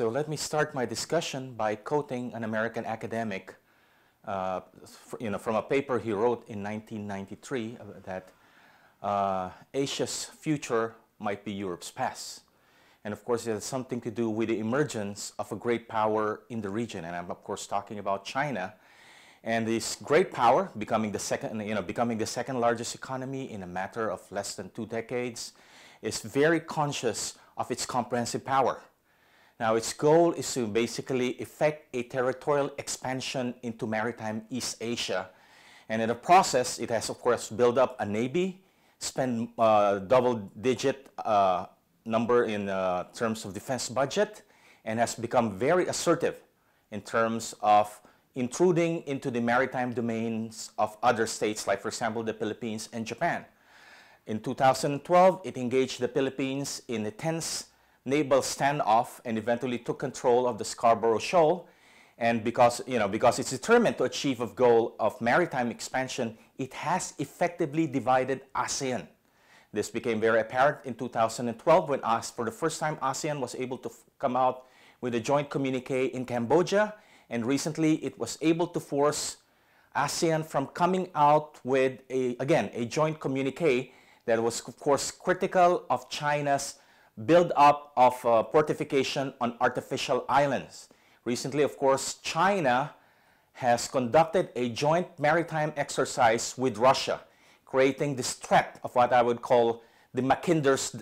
So let me start my discussion by quoting an American academic from a paper he wrote in 1993 that Asia's future might be Europe's past. And of course, it has something to do with the emergence of a great power in the region. And I'm of course talking about China. And this great power, becoming the second largest economy in a matter of less than 2 decades, is very conscious of its comprehensive power. Now, its goal is to basically effect a territorial expansion into maritime East Asia. And in the process, it has, of course, built up a navy, spent double-digit number in terms of defense budget, and has become very assertive in terms of intruding into the maritime domains of other states, like, for example, the Philippines and Japan. In 2012, it engaged the Philippines in a tense naval standoff and eventually took control of the Scarborough Shoal. And because it's determined to achieve a goal of maritime expansion, it has effectively divided ASEAN. This became very apparent in 2012 when, for the first time, ASEAN was able to come out with a joint communique in Cambodia. And recently, it was able to force ASEAN from coming out with, a joint communique that was, of course, critical of China's build-up of fortification on artificial islands. Recently, of course, China has conducted a joint maritime exercise with Russia, creating this threat of what I would call the Mackinder's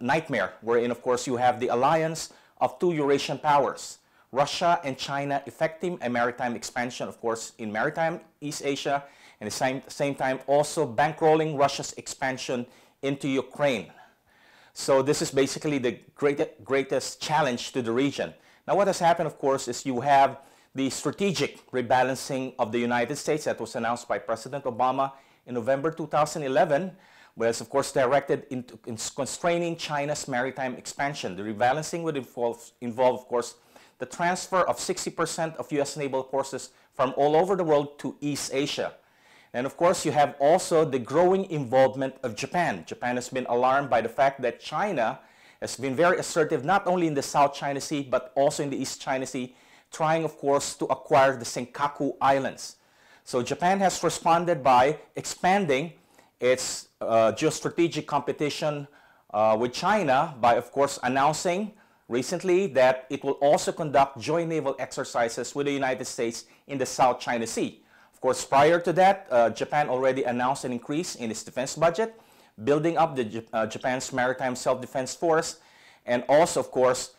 nightmare, wherein, of course, you have the alliance of 2 Eurasian powers, Russia and China, effecting a maritime expansion, of course, in maritime East Asia, and at the same time also bankrolling Russia's expansion into Ukraine. So this is basically the greatest challenge to the region. Now, what has happened, of course, is you have the strategic rebalancing of the United States that was announced by President Obama in November 2011, was, of course, directed into constraining China's maritime expansion. The rebalancing would involve, of course, the transfer of 60% of U.S. naval forces from all over the world to East Asia. And of course, you have also the growing involvement of Japan. Japan has been alarmed by the fact that China has been very assertive, not only in the South China Sea, but also in the East China Sea, trying, of course, to acquire the Senkaku Islands. So Japan has responded by expanding its geostrategic competition with China by, of course, announcing recently that it will also conduct joint naval exercises with the United States in the South China Sea. Of course, prior to that, Japan already announced an increase in its defense budget, building up the Japan's Maritime Self-Defense Force, and also, of course,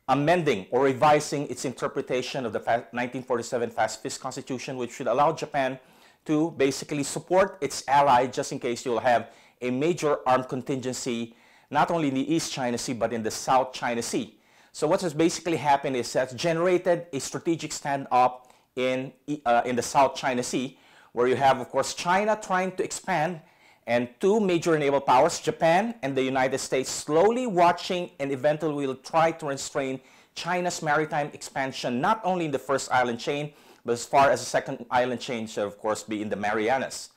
amending or revising its interpretation of the 1947 Pacifist Constitution, which should allow Japan to basically support its ally just in case you'll have a major armed contingency, not only in the East China Sea, but in the South China Sea. So what has basically happened is that it's generated a strategic standoff in the South China Sea, where you have, of course, China trying to expand and 2 major naval powers, Japan and the United States, slowly watching and eventually will try to restrain China's maritime expansion, not only in the first island chain, but as far as the second island chain should, of course, be in the Marianas.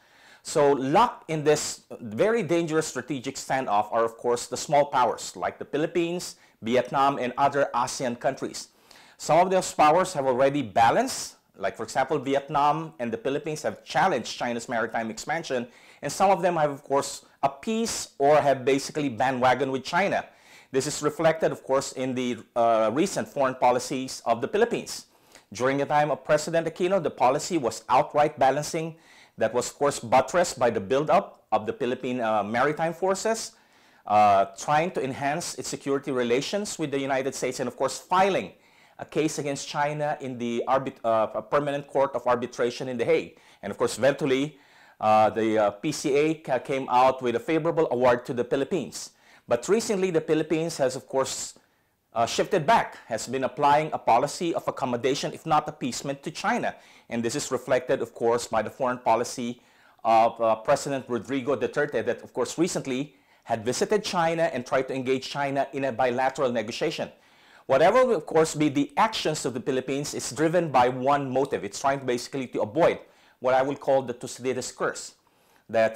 So locked in this very dangerous strategic standoff are, of course, the small powers like the Philippines, Vietnam, and other ASEAN countries. Some of those powers have already balanced, like, for example, Vietnam and the Philippines have challenged China's maritime expansion, and some of them have, of course, appeased or have basically bandwagon with China. This is reflected, of course, in the recent foreign policies of the Philippines. During the time of President Aquino, the policy was outright balancing that was, of course, buttressed by the buildup of the Philippine maritime forces, trying to enhance its security relations with the United States, and, of course, filing a case against China in the Permanent Court of Arbitration in The Hague. And of course, eventually, the PCA came out with a favorable award to the Philippines. But recently, the Philippines has, of course, shifted back, has been applying a policy of accommodation, if not appeasement, to China. And this is reflected, of course, by the foreign policy of President Rodrigo Duterte that, of course, recently had visited China and tried to engage China in a bilateral negotiation. Whatever will, of course, be the actions of the Philippines is driven by one motive. It's trying basically to avoid what I would call the Thucydides curse. That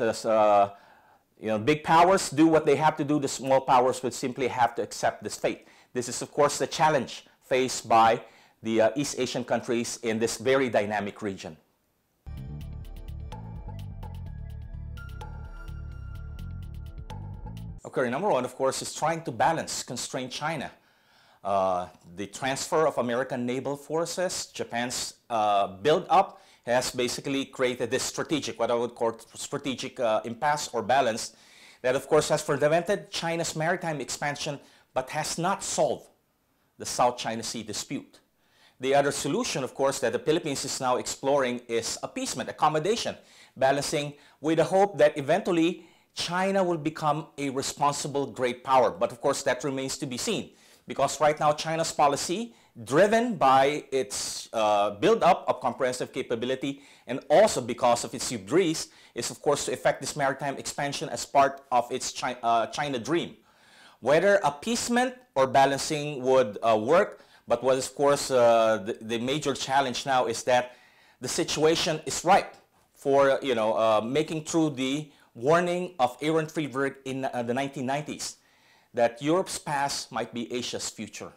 big powers do what they have to do, the small powers would simply have to accept this fate. This is, of course, the challenge faced by the East Asian countries in this very dynamic region. Okay, number one, of course, is trying to balance constrained China. The transfer of American naval forces, Japan's build-up has basically created this strategic, what I would call strategic impasse or balance that, of course, has prevented China's maritime expansion but has not solved the South China Sea dispute. The other solution, of course, that the Philippines is now exploring is appeasement, accommodation, balancing with the hope that eventually China will become a responsible great power. But of course, that remains to be seen, because right now China's policy, driven by its build-up of comprehensive capability and also because of its hubris, is of course to effect this maritime expansion as part of its China dream. Whether appeasement or balancing would work, but what is of course the major challenge now is that the situation is ripe for making true the warning of Aaron Friedberg in the 1990s that Europe's past might be Asia's future.